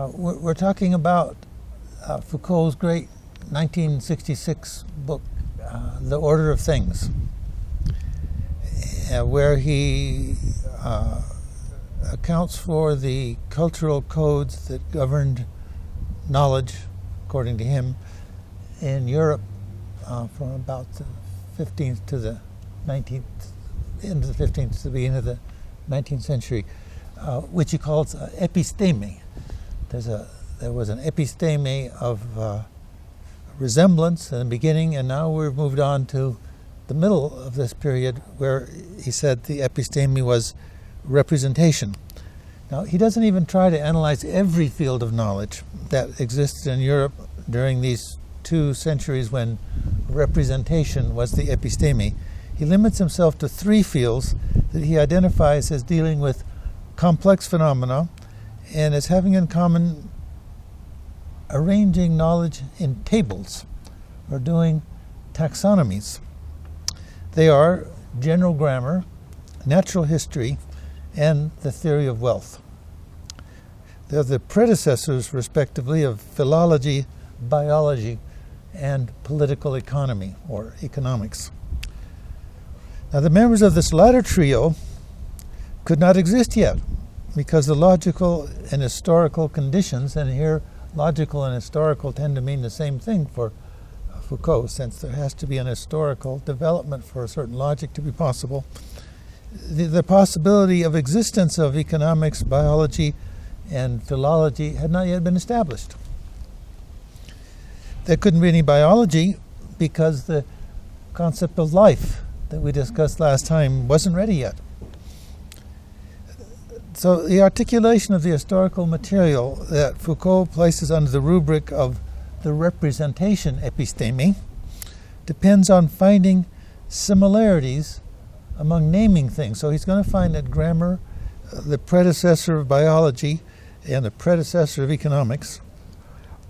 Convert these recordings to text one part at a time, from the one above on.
We're talking about Foucault's great 1966 book, The Order of Things, where he accounts for the cultural codes that governed knowledge, according to him, in Europe from about the 15th to the 19th, into the 15th to the beginning of the 19th century, which he calls episteme. There was an episteme of resemblance in the beginning, and now we've moved on to the middle of this period where he said the episteme was representation. Now, he doesn't even try to analyze every field of knowledge that existed in Europe during these 2 centuries when representation was the episteme. He limits himself to 3 fields that he identifies as dealing with complex phenomena and as having in common arranging knowledge in tables or doing taxonomies. They are general grammar, natural history, and the theory of wealth. They're the predecessors, respectively, of philology, biology, and political economy, or economics. Now, the members of this latter trio could not exist yet because the logical and historical conditions, and here logical and historical tend to mean the same thing for Foucault, since there has to be an historical development for a certain logic to be possible. The possibility of existence of economics, biology, and philology had not yet been established. There couldn't be any biology because the concept of life that we discussed last time wasn't ready yet. So the articulation of the historical material that Foucault places under the rubric of the representation episteme depends on finding similarities among naming things. So he's going to find that grammar, the predecessor of biology and the predecessor of economics,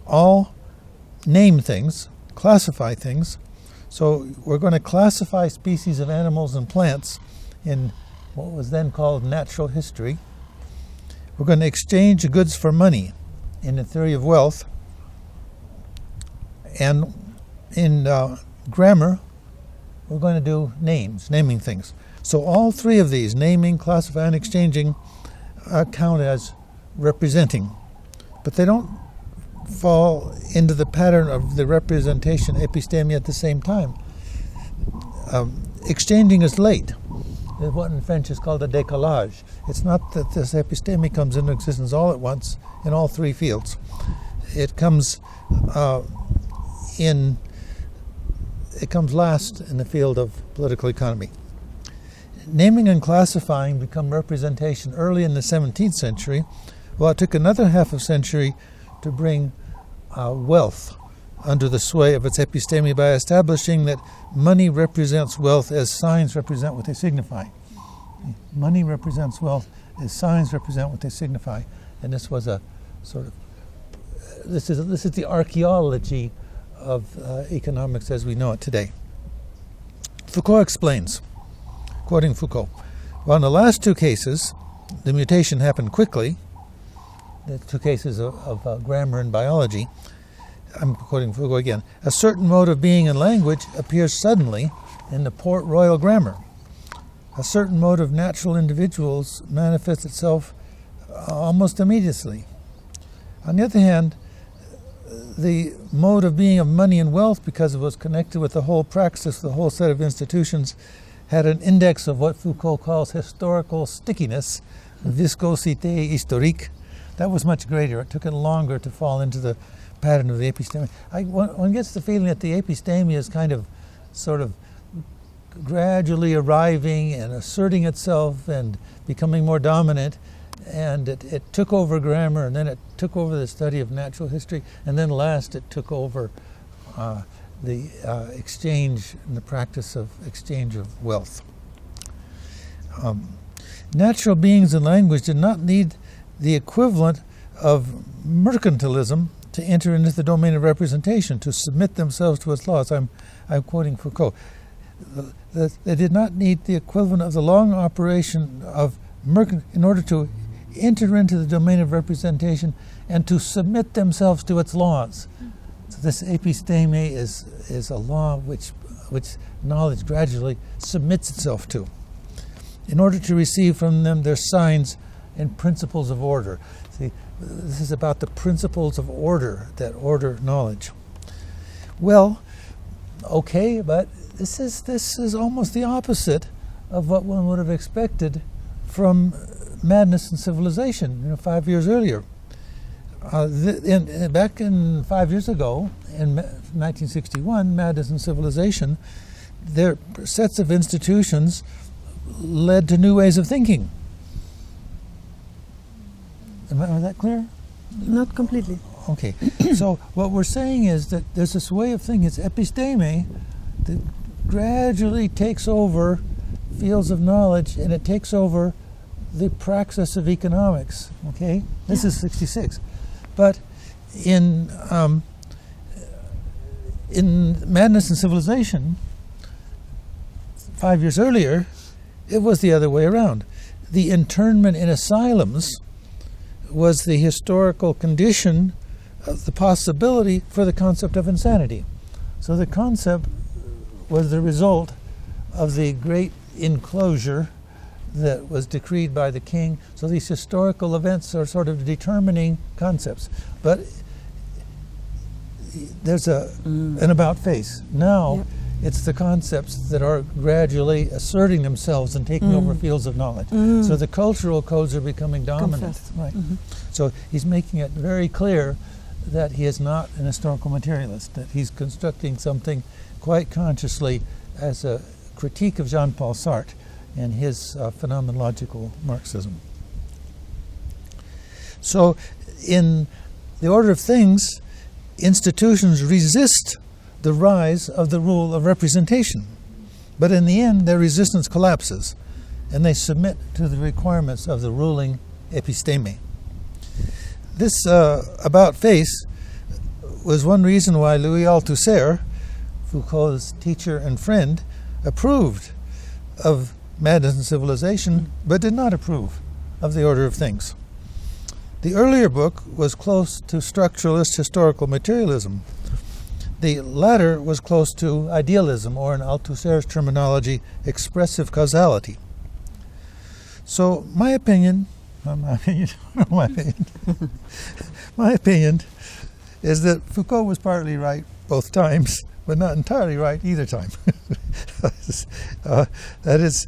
all name things, classify things. So we're going to classify species of animals and plants in what was then called natural history. We're going to exchange goods for money in the theory of wealth. And in grammar, we're going to do names, naming things. So all 3 of these, naming, classifying, and exchanging, count as representing. But they don't fall into the pattern of the representation episteme at the same time. Exchanging is late. What in French is called a décalage. It's not that this episteme comes into existence all at once in all 3 fields. It comes last in the field of political economy. Naming and classifying become representation early in the 17th century, while it took another half of century to bring wealth under the sway of its episteme by establishing that money represents wealth as signs represent what they signify. Money represents wealth as signs represent what they signify. And this was a sort of, this is the archaeology of economics as we know it today. Foucault explains, quoting Foucault, while in the last 2 cases, the mutation happened quickly, the 2 cases of grammar and biology, I'm quoting Foucault again, a certain mode of being in language appears suddenly in the Port Royal grammar. A certain mode of natural individuals manifests itself almost immediately. On the other hand, the mode of being of money and wealth, because it was connected with the whole praxis, the whole set of institutions, had an index of what Foucault calls historical stickiness, viscosité historique. That was much greater. It took it longer to fall into the pattern of the episteme. One gets the feeling that the episteme is kind of sort of gradually arriving and asserting itself and becoming more dominant, and it took over grammar, and then it took over the study of natural history, and then last it took over the exchange and the practice of exchange of wealth. Natural beings in language did not need the equivalent of mercantilism to enter into the domain of representation, to submit themselves to its laws. I'm quoting Foucault. They did not need the equivalent of the long operation of in order to enter into the domain of representation and to submit themselves to its laws. So this episteme is a law which knowledge gradually submits itself to, in order to receive from them their signs and principles of order. See, this is about the principles of order that order knowledge. Well, okay, but this is almost the opposite of what one would have expected from Madness and Civilization, 5 years earlier. Back in 5 years ago, in 1961, Madness and Civilization, their sets of institutions led to new ways of thinking. Was that clear? Not completely. Okay. So what we're saying is that there's this way of thinking, it's episteme, that gradually takes over fields of knowledge, and it takes over the praxis of economics. Okay? This is 66. But in Madness and Civilization, 5 years earlier, it was the other way around. The internment in asylums was the historical condition of the possibility for the concept of insanity. So the concept was the result of the great enclosure that was decreed by the king. So these historical events are sort of determining concepts. But there's an about face. Now it's the concepts that are gradually asserting themselves and taking over fields of knowledge. So the cultural codes are becoming dominant. Right. So he's making it very clear that he is not an historical materialist, that he's constructing something quite consciously as a critique of JeanPaul Sartre and his phenomenological Marxism. So in the order of things, institutions resist the rise of the rule of representation. But in the end, their resistance collapses, and they submit to the requirements of the ruling episteme. This about face was one reason why Louis Althusser, Foucault's teacher and friend, approved of Madness and Civilization, but did not approve of the order of things. The earlier book was close to structuralist historical materialism. The latter was close to idealism, or in Althusser's terminology, expressive causality. So my opinion is that Foucault was partly right both times, but not entirely right either time. That is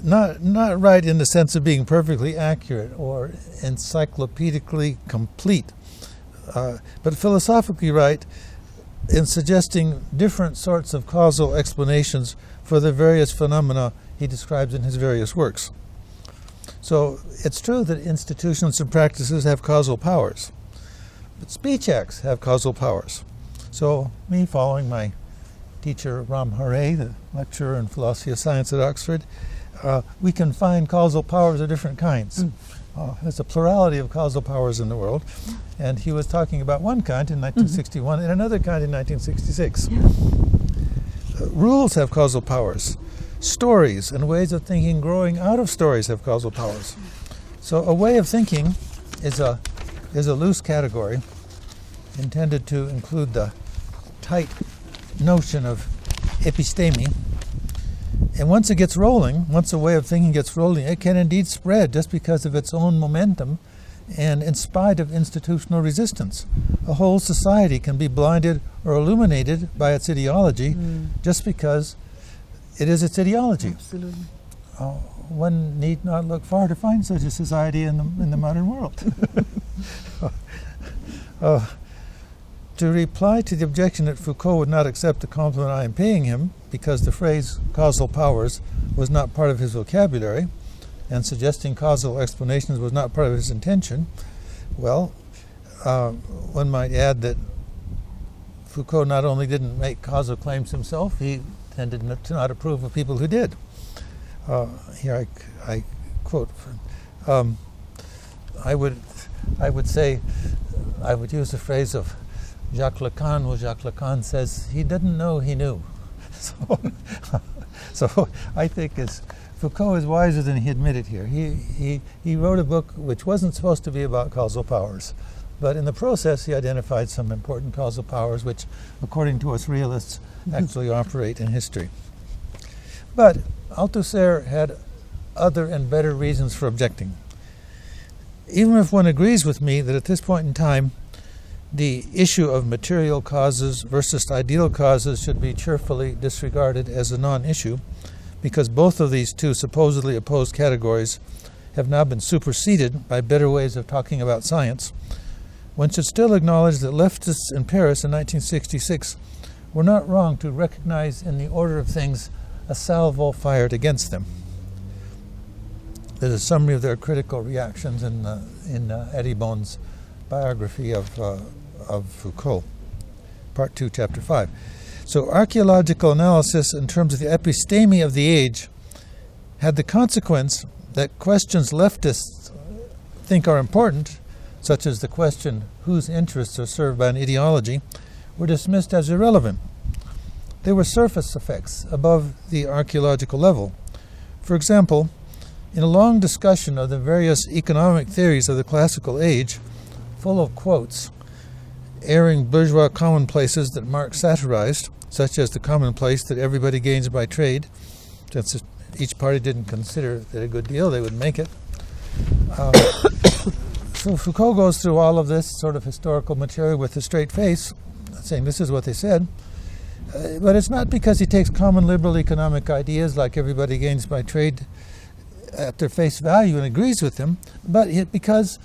not right in the sense of being perfectly accurate or encyclopedically complete, but philosophically right in suggesting different sorts of causal explanations for the various phenomena he describes in his various works. So it's true that institutions and practices have causal powers, but speech acts have causal powers. So me, following my teacher Ram Hare, the lecturer in philosophy of science at Oxford, we can find causal powers of different kinds. There's a plurality of causal powers in the world, and he was talking about one kind in 1961 and another kind in 1966. Rules have causal powers. Stories and ways of thinking growing out of stories have causal powers. So a way of thinking is a loose category intended to include the tight notion of episteme. And once it gets rolling, once a way of thinking gets rolling, it can indeed spread just because of its own momentum and in spite of institutional resistance. A whole society can be blinded or illuminated by its ideology just because it is its ideology. Absolutely. One need not look far to find such a society in the modern world. To reply to the objection that Foucault would not accept the compliment I am paying him because the phrase causal powers was not part of his vocabulary and suggesting causal explanations was not part of his intention, well, one might add that Foucault not only didn't make causal claims himself, he tended to not approve of people who did. Here I quote, I would say, I would use the phrase of Jacques Lacan, where Jacques Lacan says he didn't know he knew. So I think as Foucault is wiser than he admitted here. He wrote a book which wasn't supposed to be about causal powers, but in the process he identified some important causal powers which, according to us realists, actually operate in history. But Althusser had other and better reasons for objecting. Even if one agrees with me that at this point in time the issue of material causes versus ideal causes should be cheerfully disregarded as a non-issue, because both of these two supposedly opposed categories have now been superseded by better ways of talking about science, one should still acknowledge that leftists in Paris in 1966 were not wrong to recognize in the order of things a salvo fired against them. There's a summary of their critical reactions in Eddie Bohn's biography of Foucault, Part 2, Chapter 5. So archaeological analysis in terms of the episteme of the age had the consequence that questions leftists think are important, such as the question whose interests are served by an ideology, were dismissed as irrelevant. They were surface effects above the archaeological level. For example, in a long discussion of the various economic theories of the classical age, full of quotes, airing bourgeois commonplaces that Marx satirized, such as the commonplace that everybody gains by trade, since each party didn't consider it a good deal, they would make it. So Foucault goes through all of this sort of historical material with a straight face, saying this is what they said. But it's not because he takes common liberal economic ideas like everybody gains by trade at their face value and agrees with them, but because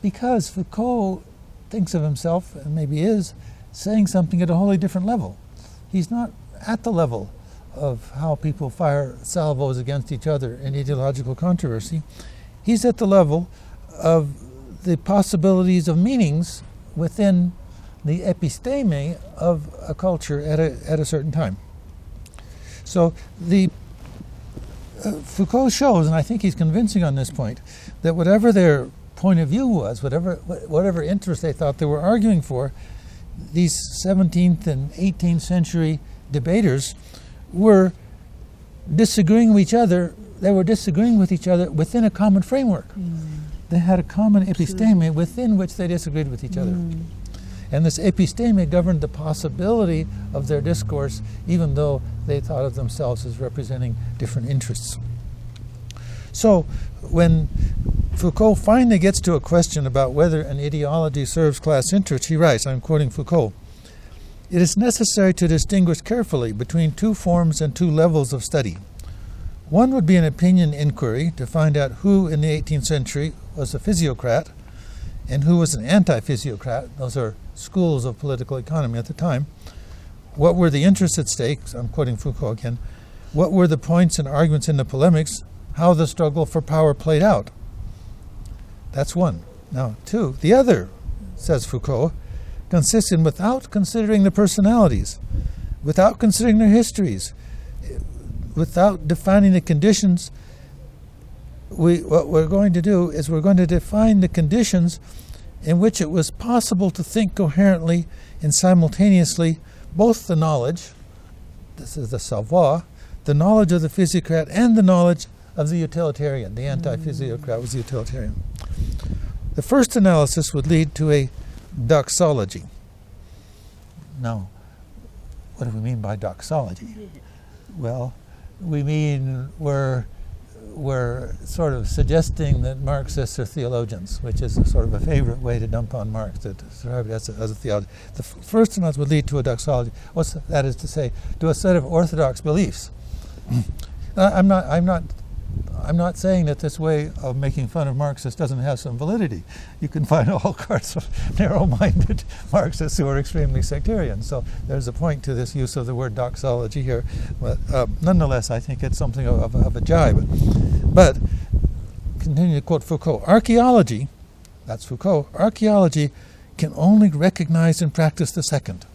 Foucault thinks of himself, and maybe is, saying something at a wholly different level. He's not at the level of how people fire salvos against each other in ideological controversy. He's at the level of the possibilities of meanings within the episteme of a culture at a certain time. So Foucault shows, and I think he's convincing on this point, that whatever their point of view was, whatever interest they thought they were arguing for, these 17th and 18th century debaters were disagreeing with each other. They were disagreeing with each other within a common framework. They had a common episteme within which they disagreed with each other. And this episteme governed the possibility of their discourse, even though they thought of themselves as representing different interests. So when Foucault finally gets to a question about whether an ideology serves class interest, he writes, I'm quoting Foucault, "It is necessary to distinguish carefully between two forms and two levels of study. One would be an opinion inquiry to find out who in the 18th century was a physiocrat and who was an anti-physiocrat. Those are schools of political economy at the time. What were the interests at stake?" I'm quoting Foucault again. "What were the points and arguments in the polemics? How the struggle for power played out?" That's one. Now, two. The other, says Foucault, consists in without considering the personalities, without considering their histories, without defining the conditions, what we're going to do is we're going to define the conditions in which it was possible to think coherently and simultaneously both the knowledge, this is the savoir, the knowledge of the physiocrat and the knowledge of the utilitarian. The anti-physiocrat was the utilitarian. The first analysis would lead to a doxology. Now, what do we mean by doxology? Well, we mean we're sort of suggesting that Marxists are theologians, which is a sort of a favorite way to dump on Marx, to describe it as a theology. The first analysis would lead to a doxology. That is to say, to a set of orthodox beliefs. I'm not saying that this way of making fun of Marxists doesn't have some validity. You can find all sorts of narrow-minded Marxists who are extremely sectarian. So there's a point to this use of the word doxology here. But nonetheless, I think it's something of a jibe. But, continue to quote Foucault, archaeology, that's Foucault, archaeology can only recognize and practice the second.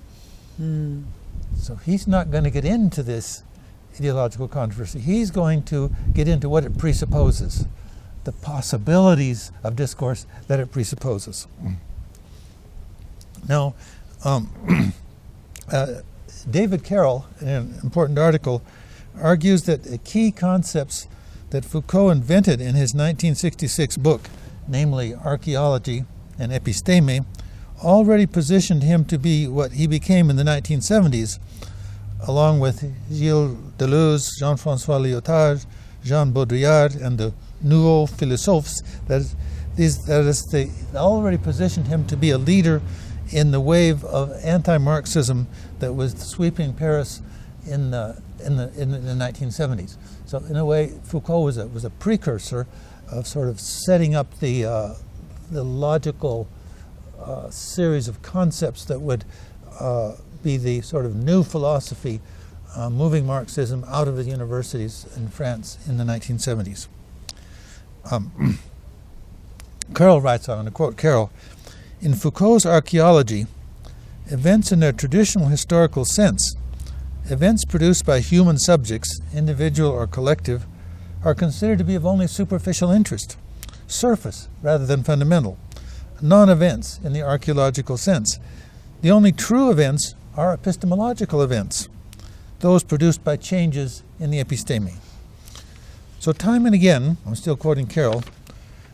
So he's not going to get into this ideological controversy. He's going to get into what it presupposes, the possibilities of discourse that it presupposes. Now, David Carroll, in an important article, argues that the key concepts that Foucault invented in his 1966 book, namely Archaeology and Episteme, already positioned him to be what he became in the 1970s, along with Gilles Deleuze, Jean-François Lyotard, Jean Baudrillard, and the Nouveaux Philosophes. They already positioned him to be a leader in the wave of anti-Marxism that was sweeping Paris in the 1970s. So in a way, Foucault was a precursor of sort of setting up the logical series of concepts that would be the sort of new philosophy moving Marxism out of the universities in France in the 1970s. Carroll writes on, and I quote Carroll, "In Foucault's archaeology, events in their traditional historical sense, events produced by human subjects, individual or collective, are considered to be of only superficial interest, surface rather than fundamental, non-events in the archaeological sense. The only true events are epistemological events, those produced by changes in the episteme." So time and again, I'm still quoting Carroll,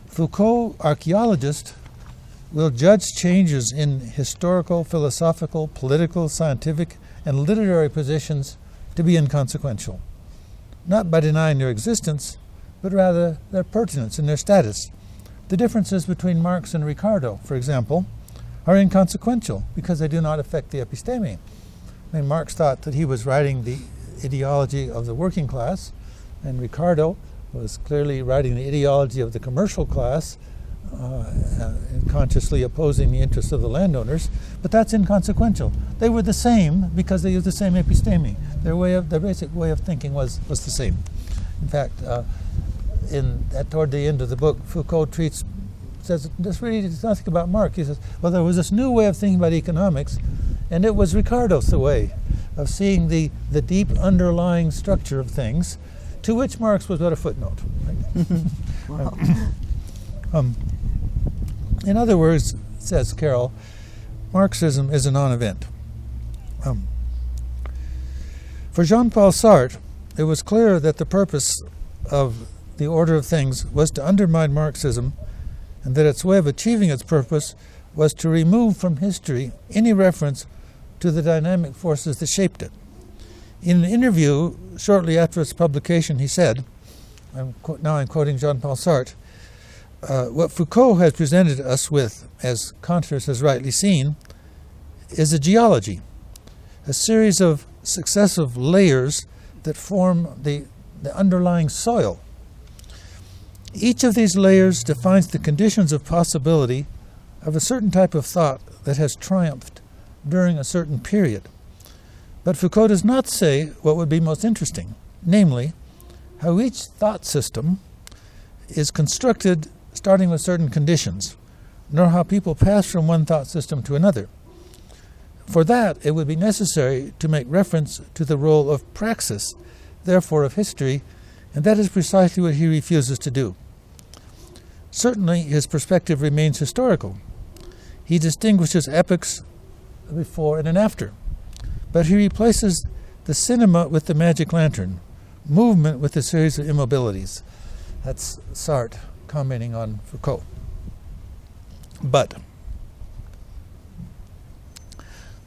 Foucault archaeologists will judge changes in historical, philosophical, political, scientific, and literary positions to be inconsequential, not by denying their existence, but rather their pertinence and their status. The differences between Marx and Ricardo, for example, are inconsequential because they do not affect the episteme. I mean, Marx thought that he was writing the ideology of the working class, and Ricardo was clearly writing the ideology of the commercial class, and consciously opposing the interests of the landowners, but that's inconsequential. They were the same because they used the same episteme. Their basic way of thinking was the same. In fact, toward the end of the book, Foucault says this really is nothing about Marx. He says, well, there was this new way of thinking about economics, and it was Ricardo's way of seeing the deep underlying structure of things, to which Marx was but a footnote. Wow. In other words, says Carroll, Marxism is a non-event. For JeanPaul Sartre, it was clear that the purpose of the order of things was to undermine Marxism, and that its way of achieving its purpose was to remove from history any reference to the dynamic forces that shaped it. In an interview shortly after its publication, he said, now I'm quoting JeanPaul Sartre, what Foucault has presented us with, as Kant has rightly seen, is a geology, a series of successive layers that form the underlying soil. Each of these layers defines the conditions of possibility of a certain type of thought that has triumphed during a certain period. But Foucault does not say what would be most interesting, namely, how each thought system is constructed starting with certain conditions, nor how people pass from one thought system to another. For that, it would be necessary to make reference to the role of praxis, therefore of history, and that is precisely what he refuses to do. Certainly, his perspective remains historical. He distinguishes epochs before and after, but he replaces the cinema with the magic lantern, movement with a series of immobilities. That's Sartre commenting on Foucault. But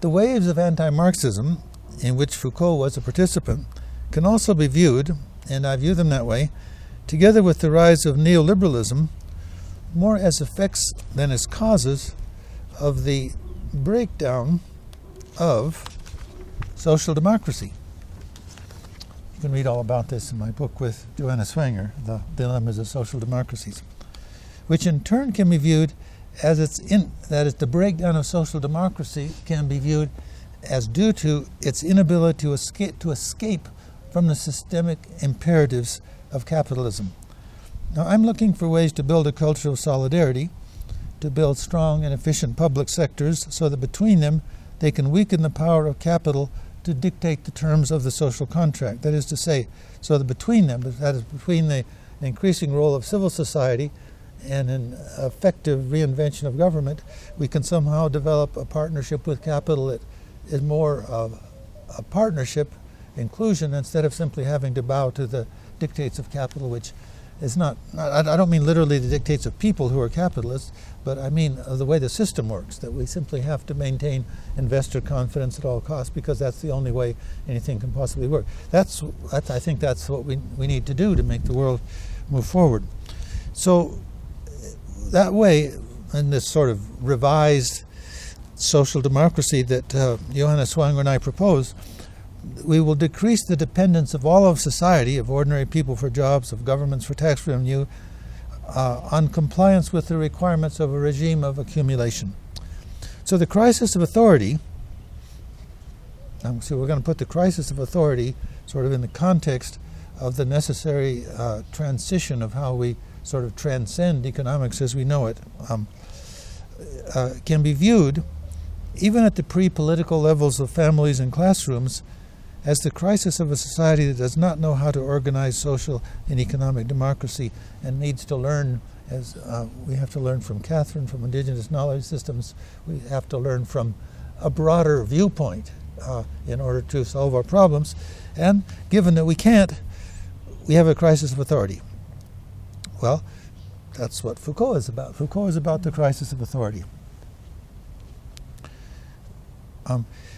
the waves of anti-Marxism, in which Foucault was a participant, can also be viewed, and I view them that way, together with the rise of neoliberalism, more as effects than as causes of the breakdown of social democracy. You can read all about this in my book with Joanna Swanger, The Dilemmas of Social Democracies, which in turn can be viewed as the breakdown of social democracy can be viewed as due to its inability to escape from the systemic imperatives of capitalism. Now, I'm looking for ways to build a culture of solidarity, to build strong and efficient public sectors so that between them they can weaken the power of capital to dictate the terms of the social contract. That is to say, so that between them, that is between the increasing role of civil society and an effective reinvention of government, we can somehow develop a partnership with capital that is more of a partnership, inclusion, instead of simply having to bow to the dictates of capital, which is not I don't mean literally the dictates of people who are capitalists, but I mean the way the system works, that we simply have to maintain investor confidence at all costs because that's the only way anything can possibly work. I think that's what we need to do to make the world move forward. So that way, in this sort of revised social democracy that Johannes Swanger and I propose, we will decrease the dependence of all of society, of ordinary people for jobs, of governments for tax revenue, on compliance with the requirements of a regime of accumulation. So the crisis of authority, so we're going to put the crisis of authority sort of in the context of the necessary transition of how we sort of transcend economics as we know it, can be viewed, even at the pre-political levels of families and classrooms, as the crisis of a society that does not know how to organize social and economic democracy and needs to learn, as we have to learn from Catherine, from indigenous knowledge systems, we have to learn from a broader viewpoint in order to solve our problems. And given that we can't, we have a crisis of authority. Well, that's what Foucault is about. Foucault is about the crisis of authority.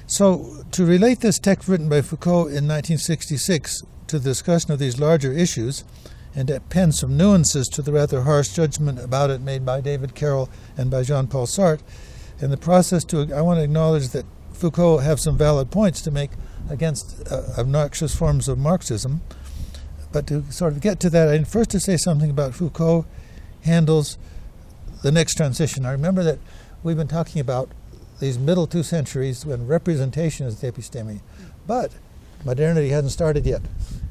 So to relate this text written by Foucault in 1966 to the discussion of these larger issues, and to append some nuances to the rather harsh judgment about it made by David Carroll and by JeanPaul Sartre, in the process I want to acknowledge that Foucault have some valid points to make against obnoxious forms of Marxism. But to sort of get to that, I need first to say something about Foucault handles the next transition. I remember that we've been talking about these middle 2 centuries when representation is the episteme. But modernity hasn't started yet.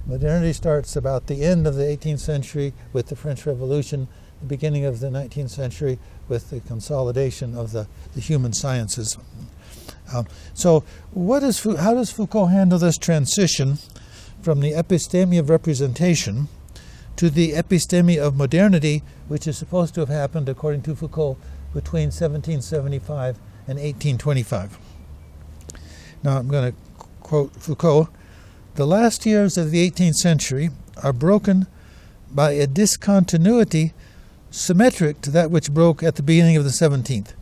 Modernity starts about the end of the 18th century with the French Revolution, the beginning of the 19th century with the consolidation of the human sciences. So how does Foucault handle this transition from the episteme of representation to the episteme of modernity, which is supposed to have happened, according to Foucault, between 1775 and 1825. Now I'm going to quote Foucault. The last years of the 18th century are broken by a discontinuity symmetric to that which broke at the beginning of the 17th,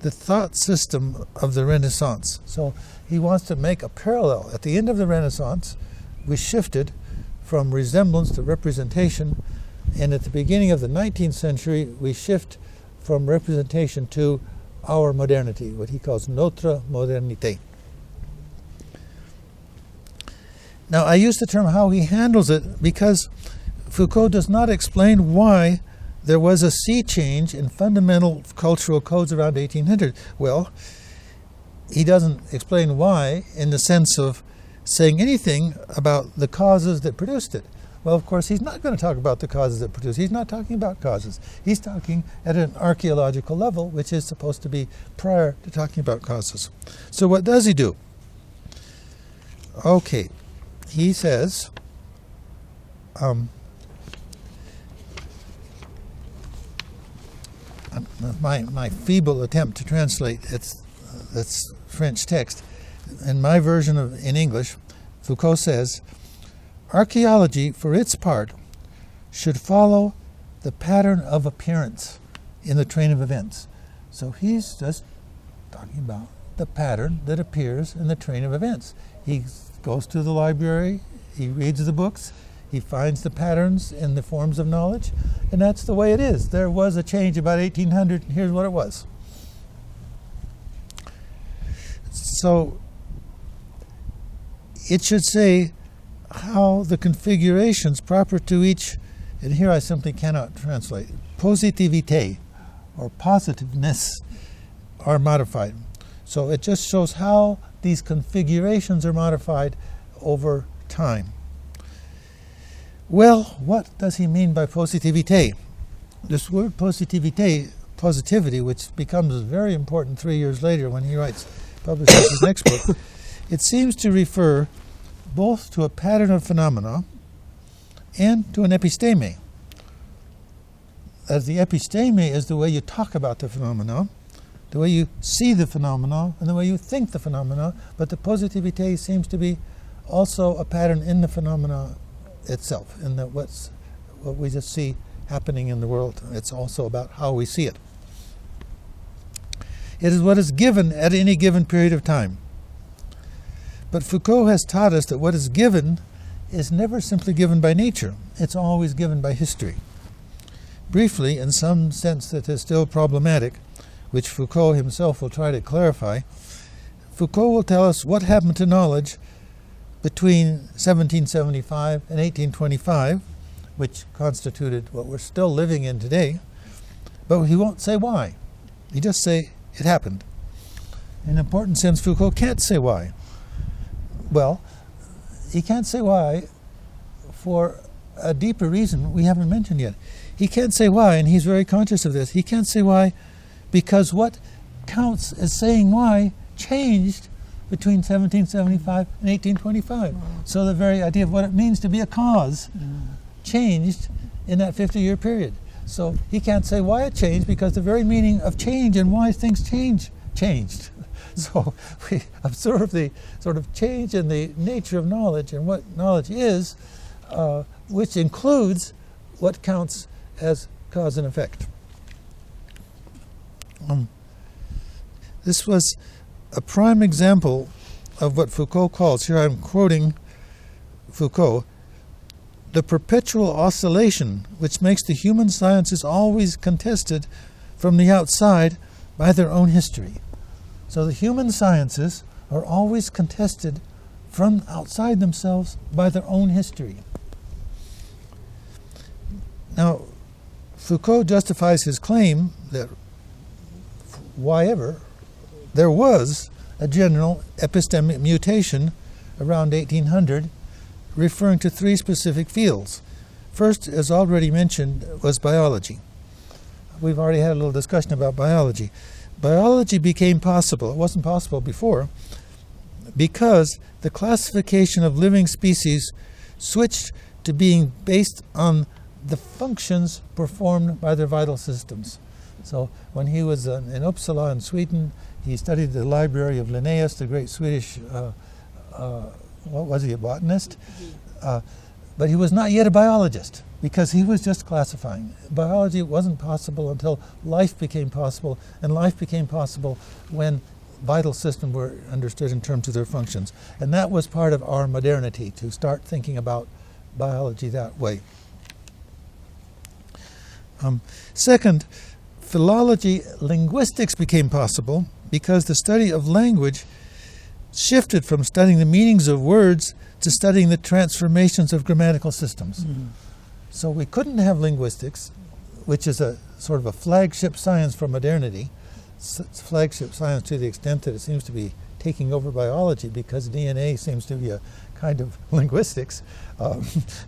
the thought system of the Renaissance. So he wants to make a parallel. At the end of the Renaissance, we shifted from resemblance to representation, and at the beginning of the 19th century, we shift from representation to our modernity, what he calls notre modernité. Now, I use the term how he handles it because Foucault does not explain why there was a sea change in fundamental cultural codes around 1800. Well, he doesn't explain why in the sense of saying anything about the causes that produced it. Well, of course, he's not going to talk about the causes that produce. He's not talking about causes. He's talking at an archaeological level, which is supposed to be prior to talking about causes. So what does he do? Okay, he says, my feeble attempt to translate that's French text. In my version in English, Foucault says, archaeology, for its part, should follow the pattern of appearance in the train of events. So he's just talking about the pattern that appears in the train of events. He goes to the library, he reads the books, he finds the patterns in the forms of knowledge, and that's the way it is. There was a change about 1800, and here's what it was. So it should say how the configurations proper to each, and here I simply cannot translate, positivité or positiveness are modified. So it just shows how these configurations are modified over time. Well, what does he mean by positivité? This word positivity, which becomes very important 3 years later when he publishes his next book, it seems to refer both to a pattern of phenomena and to an episteme. As the episteme is the way you talk about the phenomena, the way you see the phenomena, and the way you think the phenomena, but the positivité seems to be also a pattern in the phenomena itself, and that what we just see happening in the world, it's also about how we see it. It is what is given at any given period of time. But Foucault has taught us that what is given is never simply given by nature. It's always given by history. Briefly, in some sense that is still problematic, which Foucault himself will try to clarify, Foucault will tell us what happened to knowledge between 1775 and 1825, which constituted what we're still living in today, but he won't say why. He just say it happened. In an important sense, Foucault can't say why. Well, he can't say why for a deeper reason we haven't mentioned yet. He can't say why, and he's very conscious of this. He can't say why because what counts as saying why changed between 1775 and 1825. So the very idea of what it means to be a cause changed in that 50-year period. So he can't say why it changed because the very meaning of change and why things changed. So we observe the sort of change in the nature of knowledge and what knowledge is, which includes what counts as cause and effect. This was a prime example of what Foucault calls, here I'm quoting Foucault, the perpetual oscillation which makes the human sciences always contested from the outside by their own history. So the human sciences are always contested from outside themselves by their own history. Now, Foucault justifies his claim that why ever there was a general epistemic mutation around 1800 referring to three specific fields. First, as already mentioned, was biology. We've already had a little discussion about biology. Biology became possible. It wasn't possible before because the classification of living species switched to being based on the functions performed by their vital systems. So when he was in Uppsala in Sweden, he studied the library of Linnaeus, the great Swedish, what was he, a botanist? But he was not yet a biologist because he was just classifying. Biology wasn't possible until life became possible, and life became possible when vital systems were understood in terms of their functions. And that was part of our modernity, to start thinking about biology that way. Second, philology, linguistics became possible because the study of language shifted from studying the meanings of words to studying the transformations of grammatical systems. So we couldn't have linguistics, which is a sort of a flagship science for modernity. It's flagship science to the extent that it seems to be taking over biology because DNA seems to be a kind of linguistics.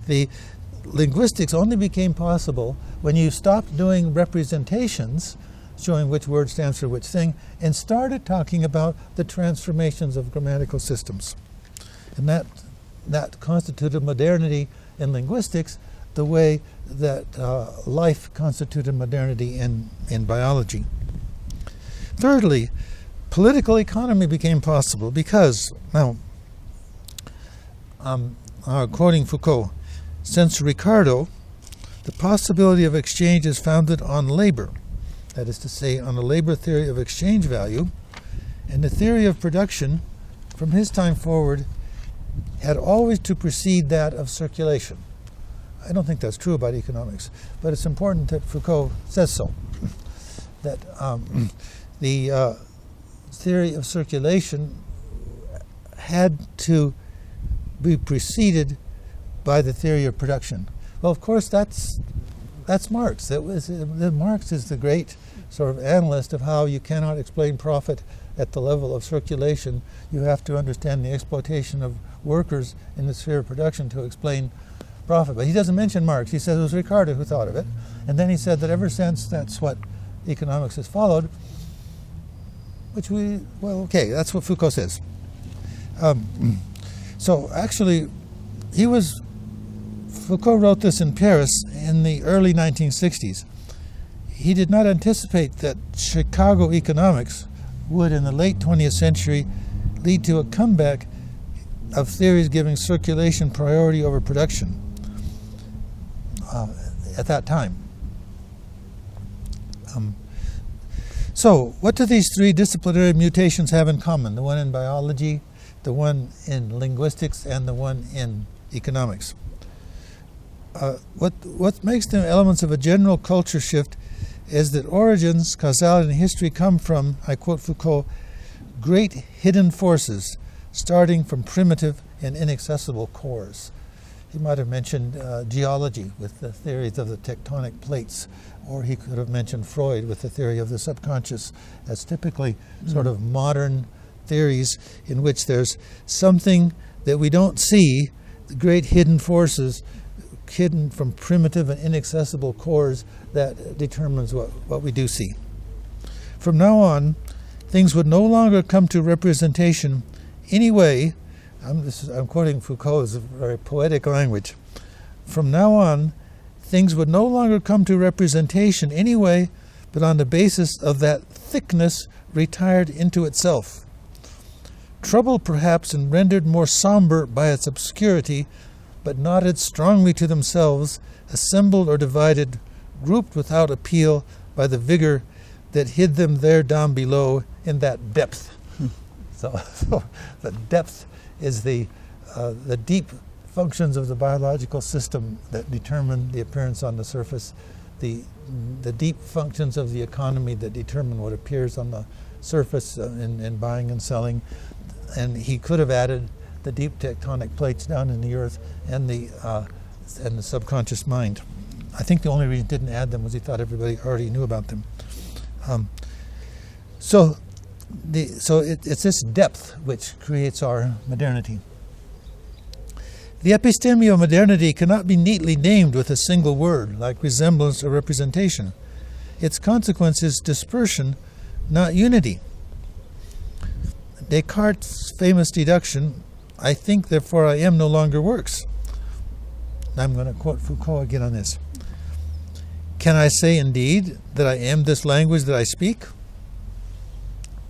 The linguistics only became possible when you stopped doing representations showing which word stands for which thing and started talking about the transformations of grammatical systems. And that constituted modernity in linguistics the way that life constituted modernity in biology. Thirdly, political economy became possible because, now, quoting Foucault, since Ricardo, the possibility of exchange is founded on labor, that is to say, on a labor theory of exchange value, and the theory of production, from his time forward, had always to precede that of circulation. I don't think that's true about economics, but it's important that Foucault says so, that the theory of circulation had to be preceded by the theory of production. Well, of course, that's Marx. Marx is the great sort of analyst of how you cannot explain profit at the level of circulation. You have to understand the exploitation of workers in the sphere of production to explain profit. But he doesn't mention Marx. He says it was Ricardo who thought of it. And then he said that ever since that's what economics has followed, that's what Foucault says. So actually, Foucault wrote this in Paris in the early 1960s. He did not anticipate that Chicago economics would, in the late 20th century, lead to a comeback of theories giving circulation priority over production. at that time. So, what do these three disciplinary mutations have in common? The one in biology, the one in linguistics, and the one in economics. What makes them elements of a general culture shift is that origins, causality, and history come from, I quote Foucault, great hidden forces starting from primitive and inaccessible cores. He might have mentioned geology with the theories of the tectonic plates, or he could have mentioned Freud with the theory of the subconscious as typically sort of modern theories in which there's something that we don't see, the great hidden forces hidden from primitive and inaccessible cores that determines what we do see. From now on, things would no longer come to representation anyway. I'm quoting Foucault's very poetic language. From now on, things would no longer come to representation anyway, but on the basis of that thickness retired into itself. Troubled perhaps and rendered more somber by its obscurity, but knotted strongly to themselves, assembled or divided, grouped without appeal by the vigor that hid them there down below in that depth. So the depth is the deep functions of the biological system that determine the appearance on the surface, the deep functions of the economy that determine what appears on the surface in buying and selling. And he could have added the deep tectonic plates down in the earth and the subconscious mind. I think the only reason he didn't add them was he thought everybody already knew about them. So it's this depth which creates our modernity. The episteme of modernity cannot be neatly named with a single word, like resemblance or representation. Its consequence is dispersion, not unity. Descartes' famous deduction, "I think, therefore I am," no longer works. I'm going to quote Foucault again on this. Can I say indeed that I am this language that I speak?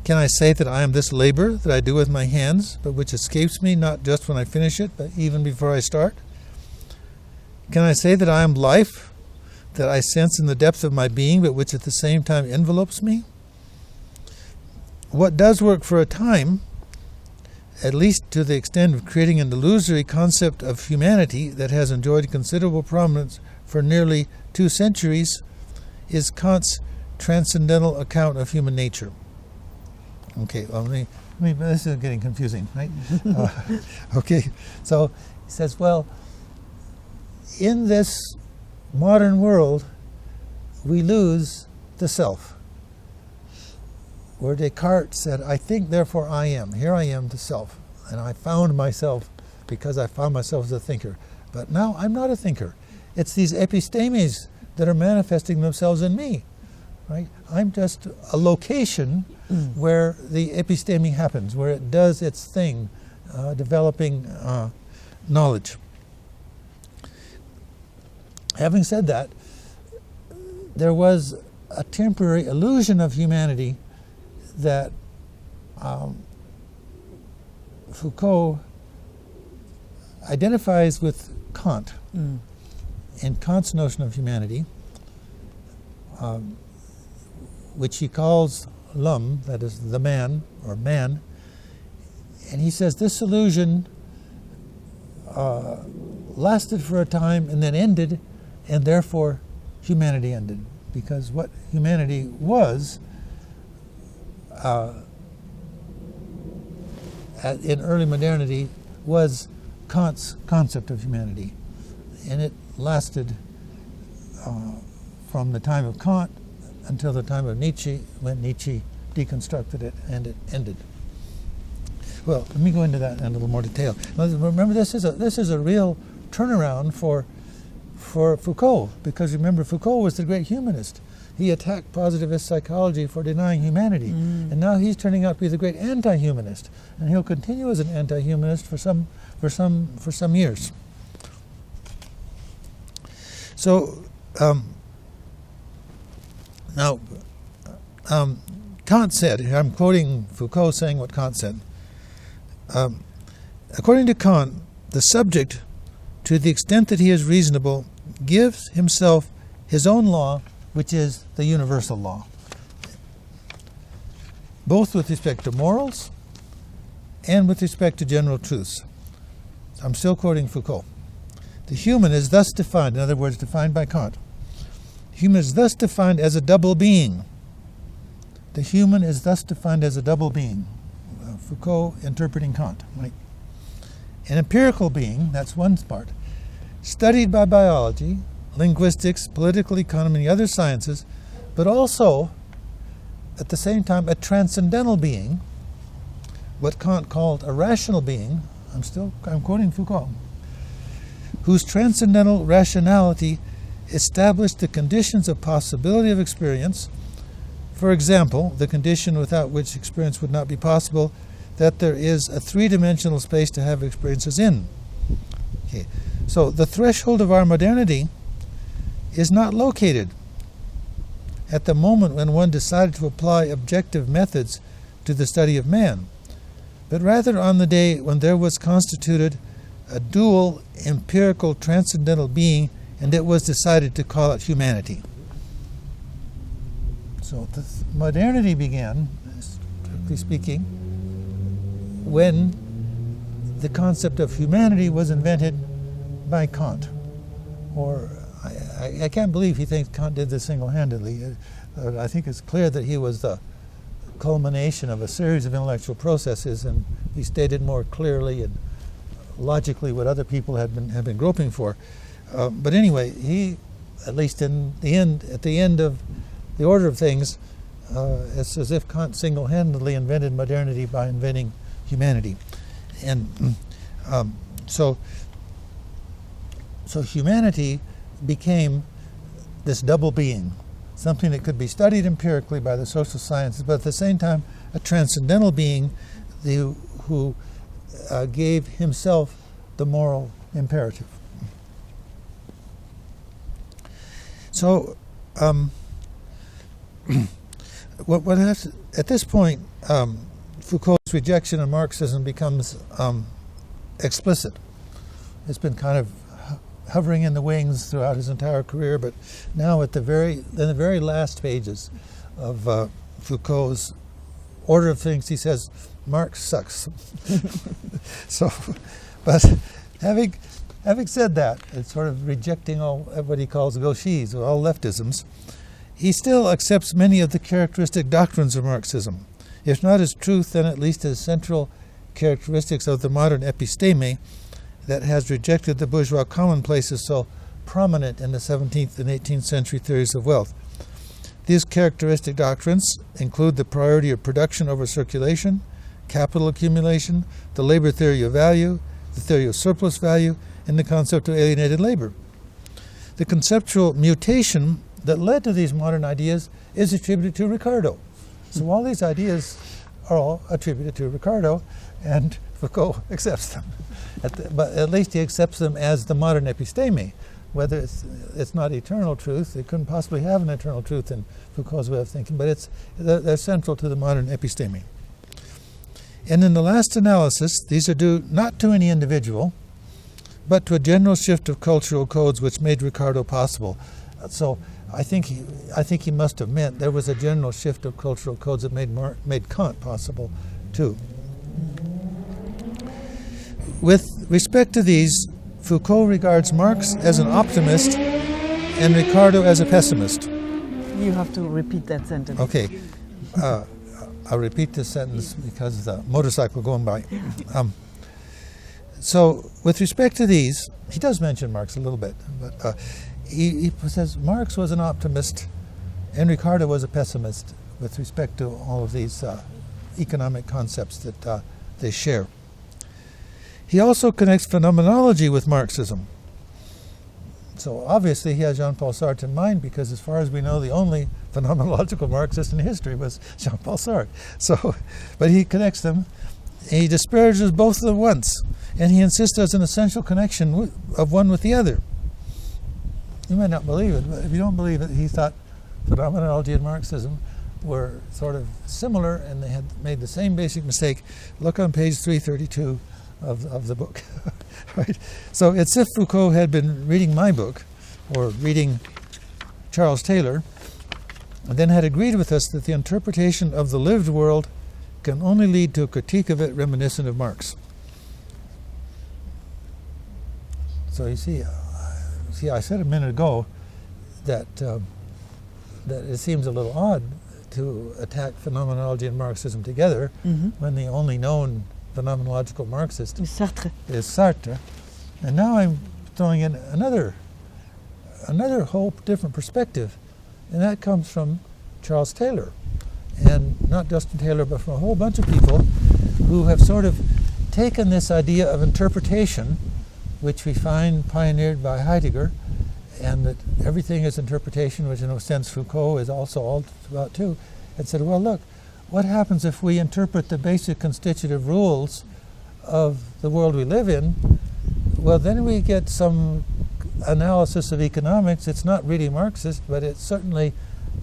Can I say that I am this labor that I do with my hands, but which escapes me not just when I finish it, but even before I start? Can I say that I am life, that I sense in the depth of my being, but which at the same time envelopes me? What does work for a time, at least to the extent of creating an illusory concept of humanity that has enjoyed considerable prominence for nearly 2 centuries, is Kant's transcendental account of human nature. Okay, well, this is getting confusing, right? Okay, so he says, well, in this modern world, we lose the self. Where Descartes said, I think, therefore I am. Here I am, the self. And I found myself because I found myself as a thinker. But now I'm not a thinker. It's these epistemes that are manifesting themselves in me. Right? I'm just a location where the episteme happens, where it does its thing, developing knowledge. Having said that, there was a temporary illusion of humanity that Foucault identifies with Kant. In Kant's notion of humanity, which he calls l'homme, that is the man, or man. And he says this illusion lasted for a time and then ended, and therefore humanity ended. Because what humanity was in early modernity was Kant's concept of humanity. And it lasted from the time of Kant until the time of Nietzsche, when Nietzsche deconstructed it and it ended. Well, let me go into that in a little more detail. Now, remember, this is a real turnaround for Foucault, because remember, Foucault was the great humanist. He attacked positivist psychology for denying humanity, and now he's turning out to be the great anti-humanist, and he'll continue as an anti-humanist for some years. So. Now, Kant said, I'm quoting Foucault saying what Kant said. According to Kant, the subject, to the extent that he is reasonable, gives himself his own law, which is the universal law, both with respect to morals and with respect to general truths. I'm still quoting Foucault. The human is thus defined, in other words, defined by Kant. Human is thus defined as a double being. The human is thus defined as a double being. Foucault interpreting Kant, right? An empirical being, that's one part, studied by biology, linguistics, political economy, and the other sciences, but also, at the same time, a transcendental being, what Kant called a rational being. I'm quoting Foucault, whose transcendental rationality established the conditions of possibility of experience. For example, the condition without which experience would not be possible, that there is a three-dimensional space to have experiences in. Okay. So the threshold of our modernity is not located at the moment when one decided to apply objective methods to the study of man, but rather on the day when there was constituted a dual empirical transcendental being, and it was decided to call it humanity. So the modernity began, strictly speaking, when the concept of humanity was invented by Kant. Or I can't believe he thinks Kant did this single-handedly. I think it's clear that he was the culmination of a series of intellectual processes, and he stated more clearly and logically what other people have been groping for. But anyway, he, at least at the end of the order of things, it's as if Kant single-handedly invented modernity by inventing humanity. And so humanity became this double being, something that could be studied empirically by the social sciences, but at the same time a transcendental being who gave himself the moral imperative. So what has at this point, Foucault's rejection of Marxism becomes explicit. It's been kind of hovering in the wings throughout his entire career, but now in the very last pages of Foucault's order of things, he says, Marx sucks. So, but having said that, it's sort of rejecting all what he calls gauchis, or all leftisms, he still accepts many of the characteristic doctrines of Marxism, if not as truth, then at least as central characteristics of the modern episteme that has rejected the bourgeois commonplaces so prominent in the 17th and 18th century theories of wealth. These characteristic doctrines include the priority of production over circulation, capital accumulation, the labor theory of value, the theory of surplus value, and the concept of alienated labor. The conceptual mutation that led to these modern ideas is attributed to Ricardo. So all these ideas are all attributed to Ricardo, and Foucault accepts them. But at least he accepts them as the modern episteme. Whether it's not eternal truth, it couldn't possibly have an eternal truth in Foucault's way of thinking, but they're central to the modern episteme. And in the last analysis, these are due not to any individual, but to a general shift of cultural codes which made Ricardo possible. So I think he must have meant there was a general shift of cultural codes that made Kant possible too. With respect to these, Foucault regards Marx as an optimist and Ricardo as a pessimist. You have to repeat that sentence. Okay. I'll repeat this sentence because of the motorcycle going by. So with respect to these, he does mention Marx a little bit, but he says Marx was an optimist and Ricardo was a pessimist with respect to all of these economic concepts that they share. He also connects phenomenology with Marxism. So obviously he has JeanPaul Sartre in mind, because as far as we know, the only phenomenological Marxist in history was JeanPaul Sartre. So, but he connects them. He disparages both of them once, and he insists there's an essential connection of one with the other. You might not believe it, but if you don't believe it, he thought phenomenology and Marxism were sort of similar, and they had made the same basic mistake. Look on page 332 of the book. Right? So it's if Foucault had been reading my book, or reading Charles Taylor, and then had agreed with us that the interpretation of the lived world can only lead to a critique of it reminiscent of Marx. So you see, I said a minute ago that that it seems a little odd to attack phenomenology and Marxism together when the only known phenomenological Marxist is Sartre. And now I'm throwing in another whole different perspective, and that comes from Charles Taylor. And not Justin Taylor, but from a whole bunch of people who have sort of taken this idea of interpretation, which we find pioneered by Heidegger, and that everything is interpretation, which in a sense Foucault is also all about too, and said, well, look, what happens if we interpret the basic constitutive rules of the world we live in? Well, then we get some analysis of economics. It's not really Marxist, but it certainly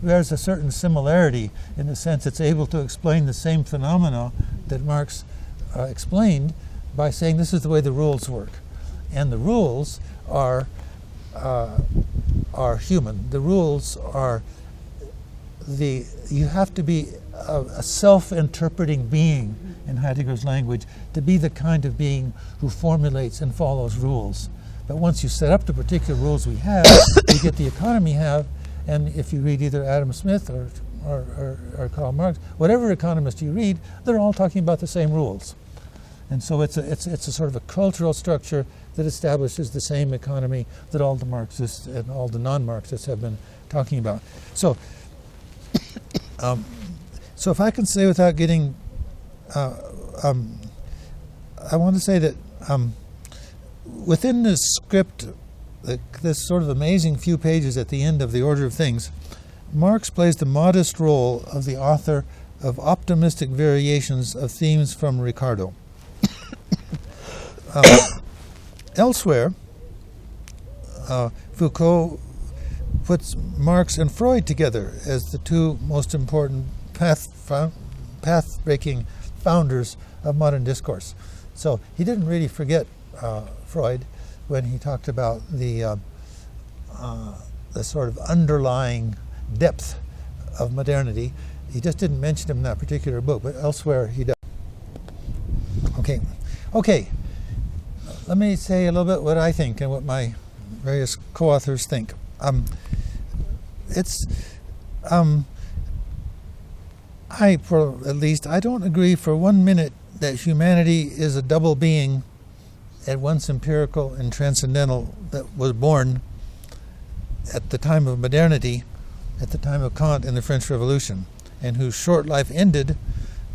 bears a certain similarity in the sense it's able to explain the same phenomena that Marx explained by saying this is the way the rules work. And the rules are human. The rules are you have to be a self-interpreting being, in Heidegger's language, to be the kind of being who formulates and follows rules. But once you set up the particular rules we have, you get the economy have, and if you read either Adam Smith or Karl Marx, whatever economist you read, they're all talking about the same rules. And so it's a sort of a cultural structure that establishes the same economy that all the Marxists and all the non-Marxists have been talking about. So, so if I can say without getting, I want to say that within this script, this sort of amazing few pages at the end of The Order of Things, Marx plays the modest role of the author of optimistic variations of themes from Ricardo. Elsewhere, Foucault puts Marx and Freud together as the two most important path-breaking founders of modern discourse. So he didn't really forget Freud when he talked about the sort of underlying depth of modernity. He just didn't mention him in that particular book, but elsewhere he does. Okay. Let me say a little bit what I think and what my various co-authors think. I don't agree for 1 minute that humanity is a double being, at once empirical and transcendental, that was born at the time of modernity, at the time of Kant and the French Revolution, and whose short life ended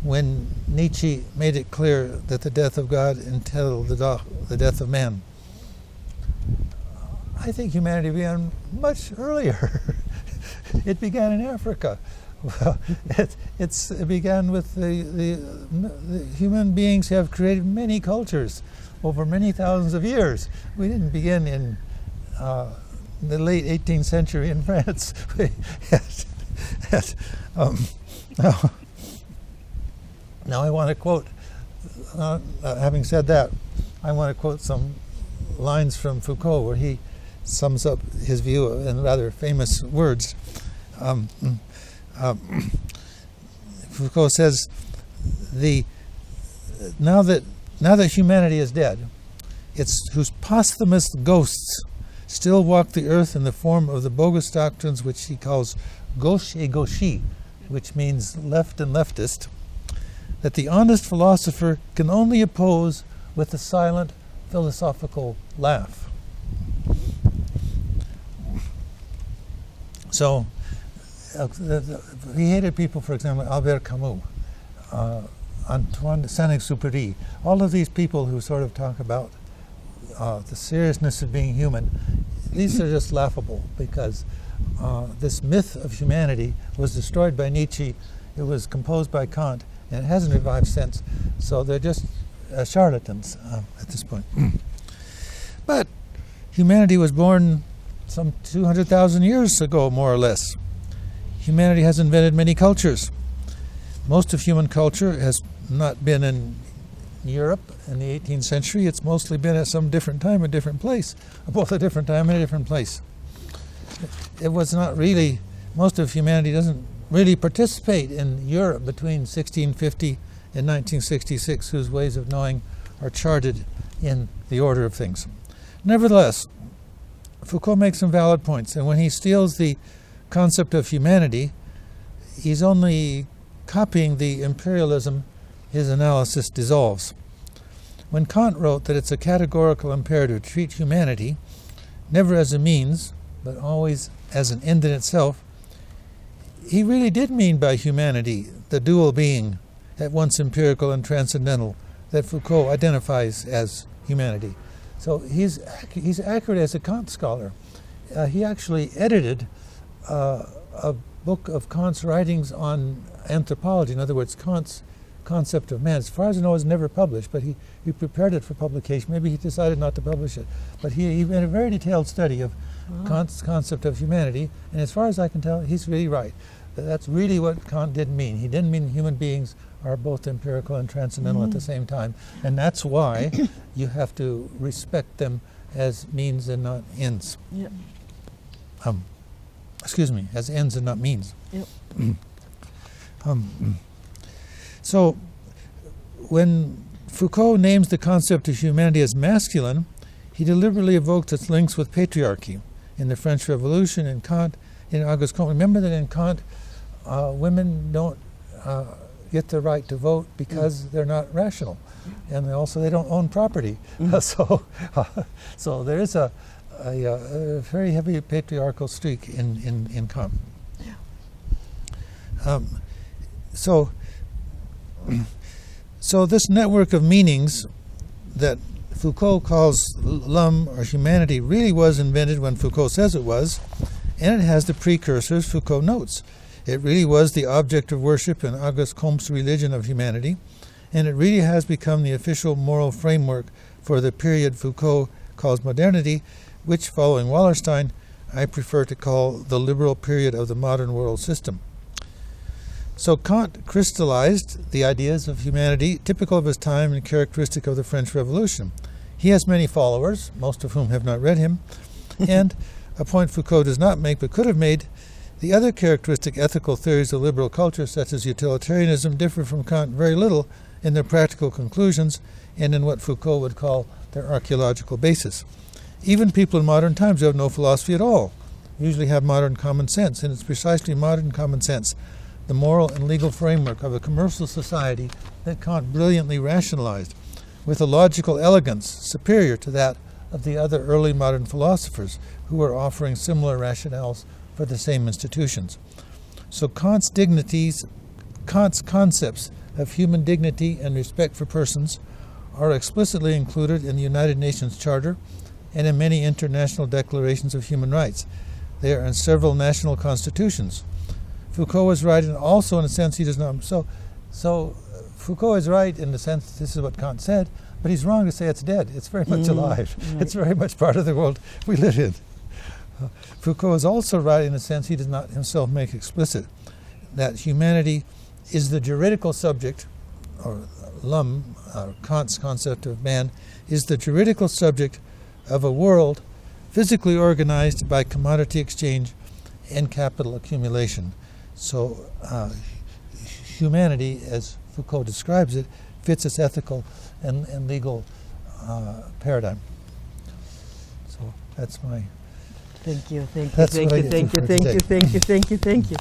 when Nietzsche made it clear that the death of God entailed the death of man. I think humanity began much earlier. It began in Africa. Well, it began with the human beings have created many cultures over many thousands of years. We didn't begin in the late 18th century in France. Now I want to quote, having said that, I want to quote some lines from Foucault where he sums up his view in rather famous words. Foucault says, now that humanity is dead, whose posthumous ghosts still walk the earth in the form of the bogus doctrines which he calls gauche et gauchis, which means left and leftist, that the honest philosopher can only oppose with a silent philosophical laugh. So, he hated people, for example, Albert Camus, Antoine de Saint-Exupéry, all of these people who sort of talk about the seriousness of being human. These are just laughable because this myth of humanity was destroyed by Nietzsche, it was composed by Kant, and it hasn't revived since. So they're just charlatans at this point. But humanity was born some 200,000 years ago, more or less. Humanity has invented many cultures. Most of human culture has not been in Europe in the 18th century. It's mostly been at some different time, a different place, both a different time and a different place. it was not really, most of humanity doesn't really participate in Europe between 1650 and 1966, whose ways of knowing are charted in the order of things. Nevertheless, Foucault makes some valid points, and when he steals the concept of humanity, he's only copying the imperialism his analysis dissolves. When Kant wrote that it's a categorical imperative to treat humanity never as a means, but always as an end in itself, he really did mean by humanity the dual being, at once empirical and transcendental, that Foucault identifies as humanity. So he's accurate as a Kant scholar. He actually edited a book of Kant's writings on anthropology, in other words, Kant's concept of man. As far as I know, it was never published, but he prepared it for publication. Maybe he decided not to publish it. But he made a very detailed study of Kant's concept of humanity, and as far as I can tell, he's really right. That's really what Kant didn't mean. He didn't mean human beings are both empirical and transcendental at the same time, and that's why you have to respect them as means and not ends. Yep. Excuse me, as ends and not means. Yep. So, when Foucault names the concept of humanity as masculine, he deliberately evokes its links with patriarchy. In the French Revolution, in Kant, in Auguste Comte. Remember that in Kant, women don't get the right to vote because they're not rational, and also they don't own property. So there is a very heavy patriarchal streak in Kant. So this network of meanings that Foucault calls l'homme or humanity really was invented when Foucault says it was, and it has the precursors Foucault notes. It really was the object of worship in Auguste Comte's religion of humanity, and it really has become the official moral framework for the period Foucault calls modernity, which, following Wallerstein, I prefer to call the liberal period of the modern world system. So Kant crystallized the ideas of humanity typical of his time and characteristic of the French Revolution. He has many followers, most of whom have not read him, and a point Foucault does not make but could have made, the other characteristic ethical theories of liberal culture, such as utilitarianism, differ from Kant very little in their practical conclusions and in what Foucault would call their archaeological basis. Even people in modern times who have no philosophy at all usually have modern common sense, and it's precisely modern common sense, the moral and legal framework of a commercial society, that Kant brilliantly rationalized with a logical elegance superior to that of the other early modern philosophers who were offering similar rationales for the same institutions. So Kant's concepts of human dignity and respect for persons are explicitly included in the United Nations Charter and in many international declarations of human rights. They are in several national constitutions. Foucault is right, and also in a sense he does not. So Foucault is right in the sense this is what Kant said, but he's wrong to say it's dead. It's very much alive. Right. It's very much part of the world we live in. Foucault is also right in a sense he does not himself make explicit that humanity is the juridical subject, or l'homme, Kant's concept of man, is the juridical subject of a world physically organized by commodity exchange and capital accumulation. So humanity, as Foucault describes it, fits its ethical and legal paradigm. So that's my... Thank you. Thank you.